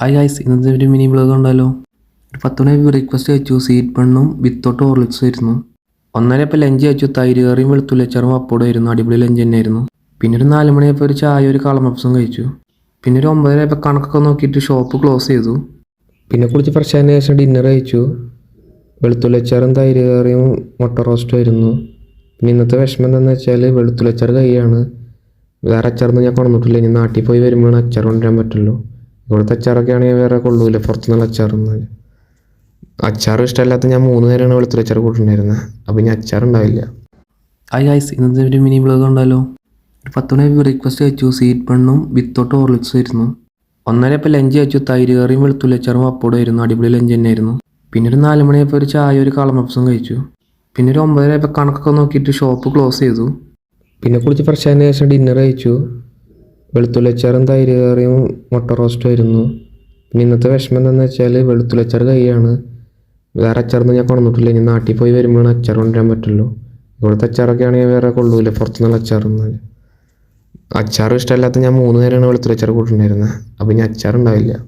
Hi guys, ഇന്നത്തെ ഒരു mini blog ഉണ്ടല്ലോ. ഒരു 10 മണി ബ്രേക്ക്ഫാസ്റ്റ് കഴിച്ചു. സ്വീറ്റ് ബണ്ണും വിത്തോട്ട് ഹോർലിക്സ് ആയിരുന്നു. 1:30 ലഞ്ച് കഴിച്ചു. തൈര് കറിയും വെളുത്തുള്ളിച്ചാറും അപ്പോഴും ആയിരുന്നു. അടിപൊളി ലഞ്ച് തന്നെയായിരുന്നു. പിന്നെ ഒരു 4 മണിയായപ്പോൾ ഒരു ചായ ഒരു കളമപ്സും കഴിച്ചു. പിന്നെ ഒരു 9:30 കണക്കൊക്കെ നോക്കിയിട്ട് ഷോപ്പ് ക്ലോസ് ചെയ്തു. പിന്നെ കുളിച്ച് ഫ്രഷ് ആയതിനു ശേഷം ഡിന്നർ കഴിച്ചു. വെളുത്തുള്ളിച്ചാറും തൈര് കറിയും മുട്ട റോസ്റ്റും ആയിരുന്നു. പിന്നെ ഇന്നത്തെ വിഷമം എന്താണെന്ന് വെച്ചാൽ വെളുത്തുള്ളിച്ചാർ കൈയാണ്. വേറെ അച്ചാറൊന്നും ഞാൻ കൊണ്ടുവന്നിട്ടില്ല. ഇനി നാട്ടിൽ പോയി വരുമ്പോഴാണ് അച്ചാർ കൊണ്ടുവരാൻ പറ്റുള്ളൂ. ഇവിടുത്തെ അച്ചാറൊക്കെ ആണെങ്കിൽ വേറെ കൊള്ളൂല, പുറത്തുനിന്നുള്ള അച്ചാറൊന്നും. അച്ചാർ ഇഷ്ടമല്ലാത്ത ഞാൻ 3 നേരമാണ് വെളുത്തുള്ളി അച്ചാർ കൂട്ടുണ്ടായിരുന്നത്. അപ്പം ഇനി അച്ചാർ ഉണ്ടാവില്ല. ഹായ് ഗൈസ്, ഇന്നത്തെ ഒരു മിനി ബ്ലോഗ് ഉണ്ടല്ലോ. ഒരു 10 മണി ബ്രേക്ക്ഫാസ്റ്റ് കഴിച്ചു. സ്വീറ്റ് ബണ്ണും വിത്തോട്ട് ഹോർലിക്സ് ആയിരുന്നു. 1:30 ലഞ്ച് കഴിച്ചു. തൈര് കറിയും വെളുത്തുള്ളിച്ചാറും അപ്പോഴും ആയിരുന്നു. അടിപൊളി ലഞ്ച് തന്നെയായിരുന്നു. പിന്നെ ഒരു 4 മണിയായപ്പോൾ ഒരു ചായ ഒരു കളമപ്സും കഴിച്ചു. പിന്നെ ഒരു 9:30 കണക്കൊക്കെ നോക്കിയിട്ട് ഷോപ്പ് ക്ലോസ് ചെയ്തു. പിന്നെ കുളിച്ച് ഫ്രഷ് ആയതിനു ശേഷം ഡിന്നർ കഴിച്ചു. വെളുത്തുള്ളിച്ചാറും തൈര് കറിയും മുട്ട റോസ്റ്റും ആയിരുന്നു. പിന്നെ ഇന്നത്തെ വിഷമം എന്താണെന്ന് വെച്ചാൽ വെളുത്തുള്ളിച്ചാർ കൈയാണ്. വേറെ അച്ചാറൊന്നും ഞാൻ കൊണ്ടുവന്നിട്ടില്ല. ഇനി നാട്ടിൽ പോയി വരുമ്പോഴാണ് അച്ചാർ കൊണ്ടുവരാൻ പറ്റുള്ളൂ. ഇവിടുത്തെ അച്ചാറൊക്കെ ആണെങ്കിൽ വേറെ കൊള്ളൂല, പുറത്തുനിന്നുള്ള അച്ചാറൊന്നും. അച്ചാർ ഇഷ്ടമല്ലാത്ത ഞാൻ 3 നേരമാണ് വെളുത്തുള്ളിച്ചാർ കൂട്ടുണ്ടായിരുന്നത്. അപ്പം ഇനി അച്ചാർ ഉണ്ടാവില്ല.